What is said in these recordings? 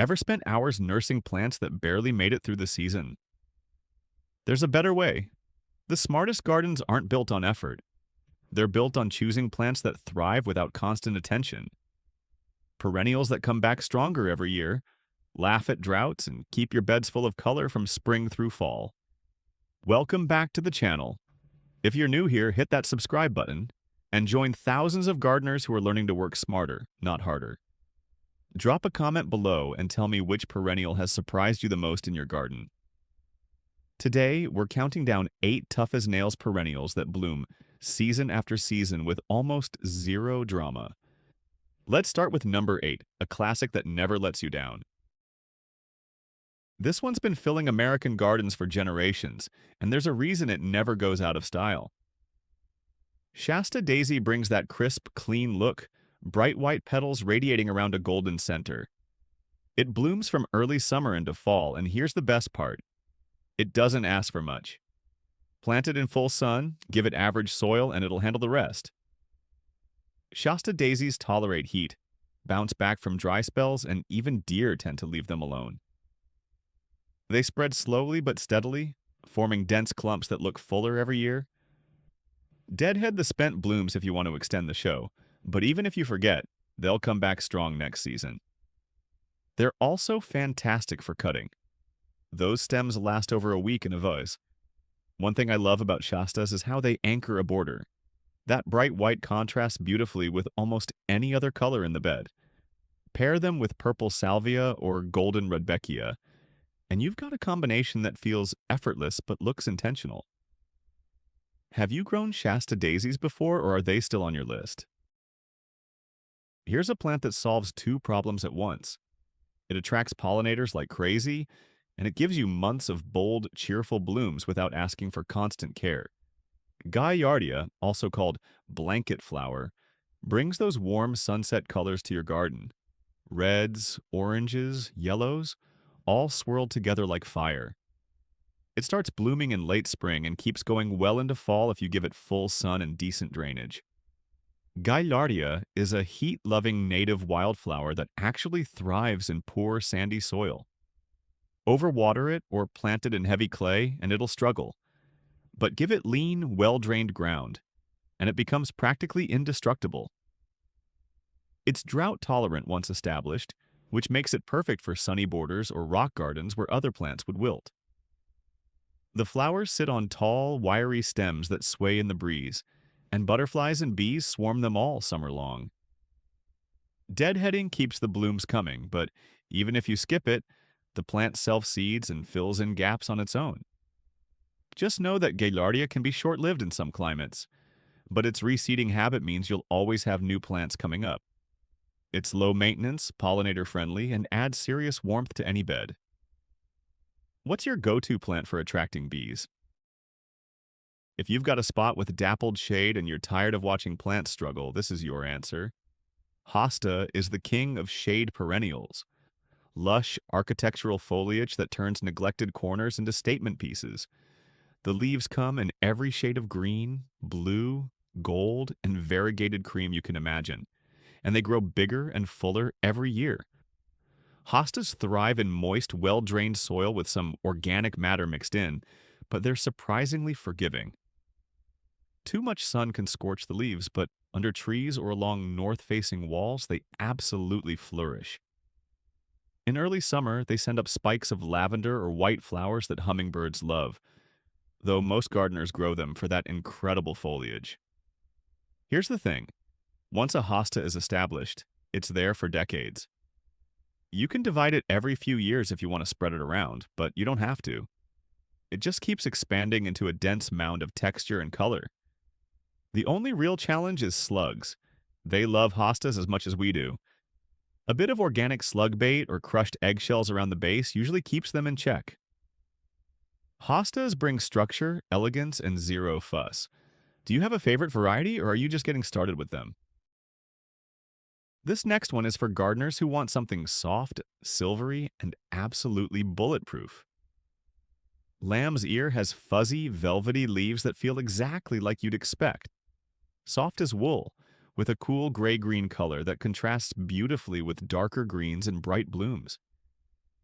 Ever spent hours nursing plants that barely made it through the season? There's a better way. The smartest gardens aren't built on effort. They're built on choosing plants that thrive without constant attention. Perennials that come back stronger every year, laugh at droughts, and keep your beds full of color from spring through fall. Welcome back to the channel. If you're new here, hit that subscribe button and join thousands of gardeners who are learning to work smarter, not harder. Drop a comment below and tell me which perennial has surprised you the most in your garden. Today, we're counting down 8 tough-as-nails perennials that bloom season after season with almost zero drama. Let's start with number 8, a classic that never lets you down. This one's been filling American gardens for generations, and there's a reason it never goes out of style. Shasta Daisy brings that crisp, clean look, bright white petals radiating around a golden center. It blooms from early summer into fall, and here's the best part. It doesn't ask for much. Plant it in full sun, give it average soil, and it'll handle the rest. Shasta daisies tolerate heat, bounce back from dry spells, and even deer tend to leave them alone. They spread slowly but steadily, forming dense clumps that look fuller every year. Deadhead the spent blooms if you want to extend the show, but even if you forget, they'll come back strong next season. They're also fantastic for cutting. Those stems last over a week in a vase. One thing I love about Shastas is how they anchor a border. That bright white contrasts beautifully with almost any other color in the bed. Pair them with purple salvia or golden rudbeckia, and you've got a combination that feels effortless but looks intentional. Have you grown Shasta daisies before, or are they still on your list? Here's a plant that solves 2 problems at once. It attracts pollinators like crazy, and it gives you months of bold, cheerful blooms without asking for constant care. Gaillardia, also called blanket flower, brings those warm sunset colors to your garden. Reds, oranges, yellows, all swirled together like fire. It starts blooming in late spring and keeps going well into fall if you give it full sun and decent drainage. Gaillardia is a heat-loving native wildflower that actually thrives in poor, sandy soil. Overwater it or plant it in heavy clay and it'll struggle. But give it lean, well-drained ground, and it becomes practically indestructible. It's drought-tolerant once established, which makes it perfect for sunny borders or rock gardens where other plants would wilt. The flowers sit on tall, wiry stems that sway in the breeze, and butterflies and bees swarm them all summer long. Deadheading keeps the blooms coming, but even if you skip it, the plant self-seeds and fills in gaps on its own. Just know that Gaillardia can be short-lived in some climates, but its reseeding habit means you'll always have new plants coming up. It's low maintenance, pollinator-friendly, and adds serious warmth to any bed. What's your go-to plant for attracting bees? If you've got a spot with dappled shade and you're tired of watching plants struggle, this is your answer. Hosta is the king of shade perennials. Lush, architectural foliage that turns neglected corners into statement pieces. The leaves come in every shade of green, blue, gold, and variegated cream you can imagine, and they grow bigger and fuller every year. Hostas thrive in moist, well-drained soil with some organic matter mixed in, but they're surprisingly forgiving. Too much sun can scorch the leaves, but under trees or along north-facing walls, they absolutely flourish. In early summer, they send up spikes of lavender or white flowers that hummingbirds love, though most gardeners grow them for that incredible foliage. Here's the thing. Once a hosta is established, it's there for decades. You can divide it every few years if you want to spread it around, but you don't have to. It just keeps expanding into a dense mound of texture and color. The only real challenge is slugs. They love hostas as much as we do. A bit of organic slug bait or crushed eggshells around the base usually keeps them in check. Hostas bring structure, elegance, and zero fuss. Do you have a favorite variety, or are you just getting started with them? This next one is for gardeners who want something soft, silvery, and absolutely bulletproof. Lamb's ear has fuzzy, velvety leaves that feel exactly like you'd expect. Soft as wool, with a cool gray-green color that contrasts beautifully with darker greens and bright blooms.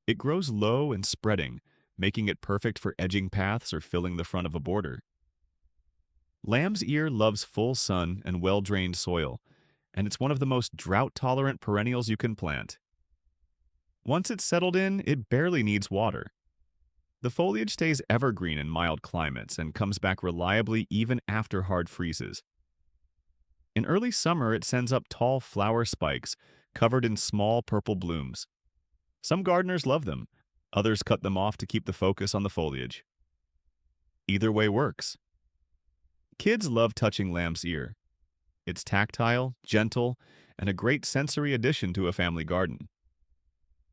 It grows low and spreading, making it perfect for edging paths or filling the front of a border. Lamb's ear loves full sun and well-drained soil, and it's one of the most drought-tolerant perennials you can plant. Once it's settled in, it barely needs water. The foliage stays evergreen in mild climates and comes back reliably even after hard freezes. In early summer, it sends up tall flower spikes covered in small purple blooms. Some gardeners love them, others cut them off to keep the focus on the foliage. Either way works. Kids love touching lamb's ear. It's tactile, gentle, and a great sensory addition to a family garden.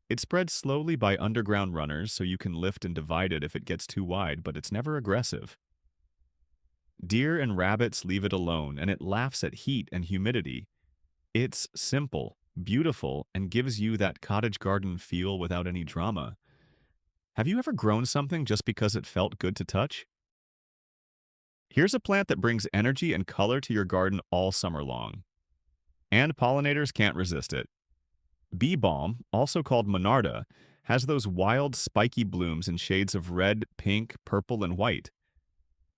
It spreads slowly by underground runners so you can lift and divide it if it gets too wide, but it's never aggressive. Deer and rabbits leave it alone, and it laughs at heat and humidity. It's simple, beautiful, and gives you that cottage garden feel without any drama. Have you ever grown something just because it felt good to touch? Here's a plant that brings energy and color to your garden all summer long. And pollinators can't resist it. Bee balm, also called monarda, has those wild, spiky blooms in shades of red, pink, purple, and white.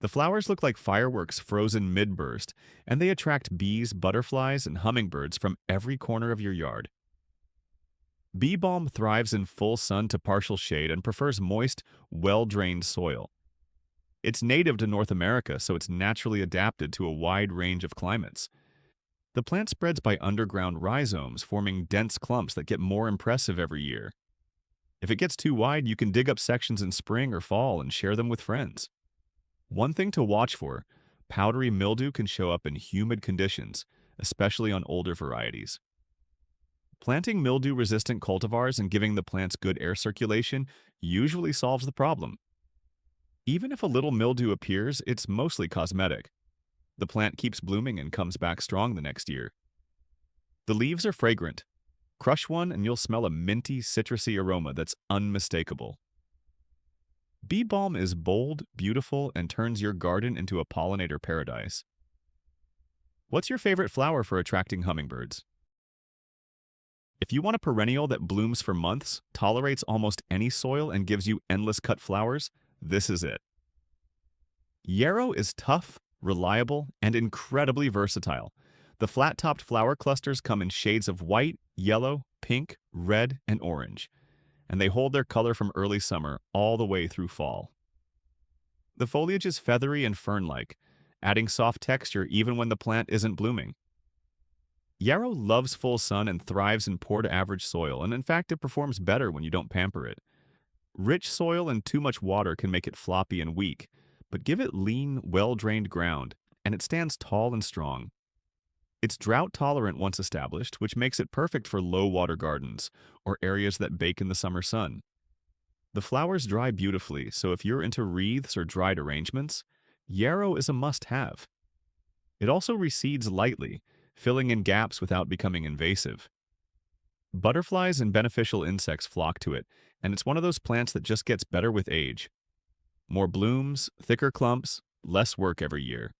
The flowers look like fireworks frozen mid-burst, and they attract bees, butterflies, and hummingbirds from every corner of your yard. Bee balm thrives in full sun to partial shade and prefers moist, well-drained soil. It's native to North America, so it's naturally adapted to a wide range of climates. The plant spreads by underground rhizomes, forming dense clumps that get more impressive every year. If it gets too wide, you can dig up sections in spring or fall and share them with friends. One thing to watch for, powdery mildew can show up in humid conditions, especially on older varieties. Planting mildew-resistant cultivars and giving the plants good air circulation usually solves the problem. Even if a little mildew appears, it's mostly cosmetic. The plant keeps blooming and comes back strong the next year. The leaves are fragrant. Crush one and you'll smell a minty, citrusy aroma that's unmistakable. Bee balm is bold, beautiful, and turns your garden into a pollinator paradise. What's your favorite flower for attracting hummingbirds? If you want a perennial that blooms for months, tolerates almost any soil, and gives you endless cut flowers, this is it. Yarrow is tough, reliable, and incredibly versatile. The flat-topped flower clusters come in shades of white, yellow, pink, red, and orange, and they hold their color from early summer all the way through fall. The foliage is feathery and fern-like, adding soft texture even when the plant isn't blooming. Yarrow loves full sun and thrives in poor to average soil, and in fact it performs better when you don't pamper it. Rich soil and too much water can make it floppy and weak, but give it lean, well-drained ground, and it stands tall and strong. It's drought-tolerant once established, which makes it perfect for low-water gardens or areas that bake in the summer sun. The flowers dry beautifully, so if you're into wreaths or dried arrangements, yarrow is a must-have. It also recedes lightly, filling in gaps without becoming invasive. Butterflies and beneficial insects flock to it, and it's one of those plants that just gets better with age. More blooms, thicker clumps, less work every year.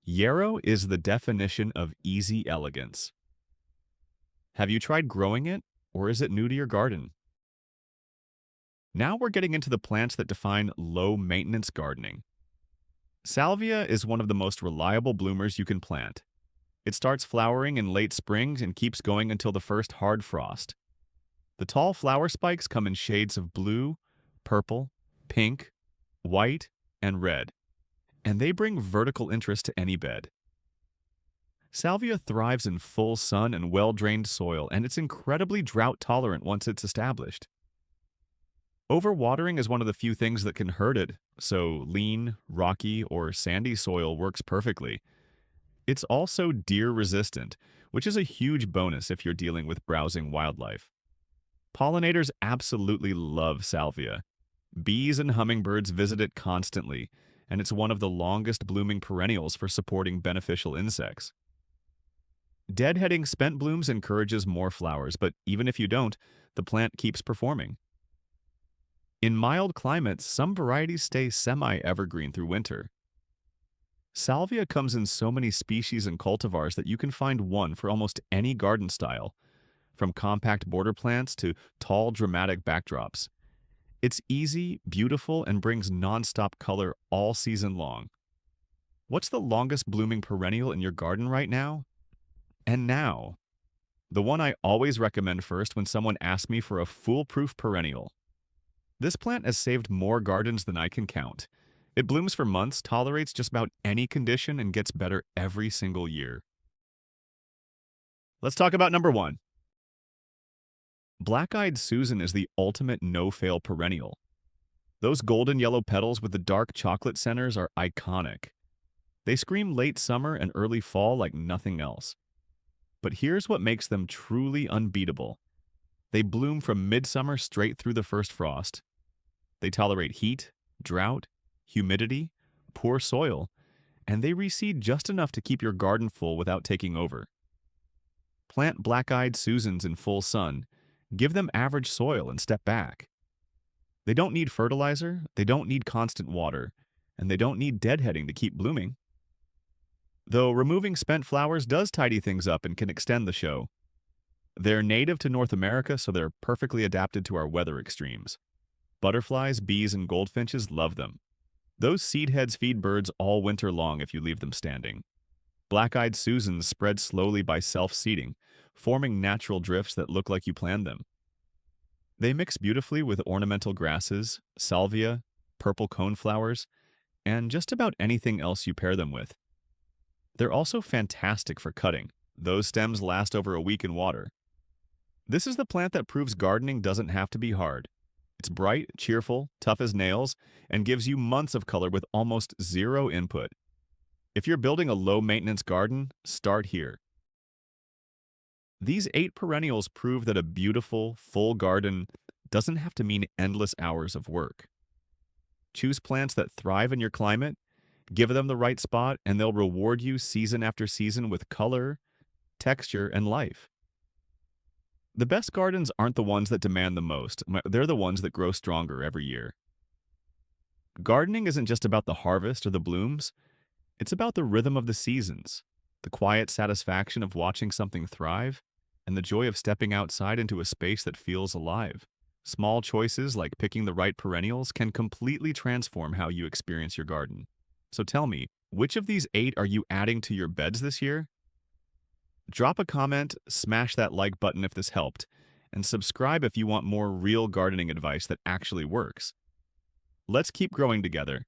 Yarrow is the definition of easy elegance. Have you tried growing it, or is it new to your garden? Now we're getting into the plants that define low-maintenance gardening. Salvia is one of the most reliable bloomers you can plant. It starts flowering in late spring and keeps going until the first hard frost. The tall flower spikes come in shades of blue, purple, pink, white, and red, and they bring vertical interest to any bed. Salvia thrives in full sun and well-drained soil, and it's incredibly drought-tolerant once it's established. Overwatering is one of the few things that can hurt it, so lean, rocky, or sandy soil works perfectly. It's also deer-resistant, which is a huge bonus if you're dealing with browsing wildlife. Pollinators absolutely love salvia. Bees and hummingbirds visit it constantly, and it's one of the longest blooming perennials for supporting beneficial insects. Deadheading spent blooms encourages more flowers, but even if you don't, the plant keeps performing. In mild climates, some varieties stay semi-evergreen through winter. Salvia comes in so many species and cultivars that you can find one for almost any garden style, from compact border plants to tall, dramatic backdrops. It's easy, beautiful, and brings nonstop color all season long. What's the longest blooming perennial in your garden right now? And now, the one I always recommend first when someone asks me for a foolproof perennial. This plant has saved more gardens than I can count. It blooms for months, tolerates just about any condition, and gets better every single year. Let's talk about number one. Black-eyed Susan is the ultimate no-fail perennial. Those golden yellow petals with the dark chocolate centers are iconic. They scream late summer and early fall like nothing else. But here's what makes them truly unbeatable. They bloom from midsummer straight through the first frost. They tolerate heat, drought, humidity, poor soil, and they reseed just enough to keep your garden full without taking over. Plant black-eyed Susans in full sun. Give them average soil and step back. They don't need fertilizer, they don't need constant water, and they don't need deadheading to keep blooming. Though removing spent flowers does tidy things up and can extend the show. They're native to North America, so they're perfectly adapted to our weather extremes. Butterflies, bees, and goldfinches love them. Those seed heads feed birds all winter long if you leave them standing. Black-eyed Susans spread slowly by self-seeding, forming natural drifts that look like you planned them. They mix beautifully with ornamental grasses, salvia, purple coneflowers, and just about anything else you pair them with. They're also fantastic for cutting. Those stems last over a week in water. This is the plant that proves gardening doesn't have to be hard. It's bright, cheerful, tough as nails, and gives you months of color with almost zero input. If you're building a low-maintenance garden, start here. These 8 perennials prove that a beautiful, full garden doesn't have to mean endless hours of work. Choose plants that thrive in your climate, give them the right spot, and they'll reward you season after season with color, texture, and life. The best gardens aren't the ones that demand the most. They're the ones that grow stronger every year. Gardening isn't just about the harvest or the blooms. It's about the rhythm of the seasons, the quiet satisfaction of watching something thrive, and the joy of stepping outside into a space that feels alive. Small choices like picking the right perennials can completely transform how you experience your garden. So tell me, which of these 8 are you adding to your beds this year? Drop a comment, smash that like button if this helped, and subscribe if you want more real gardening advice that actually works. Let's keep growing together.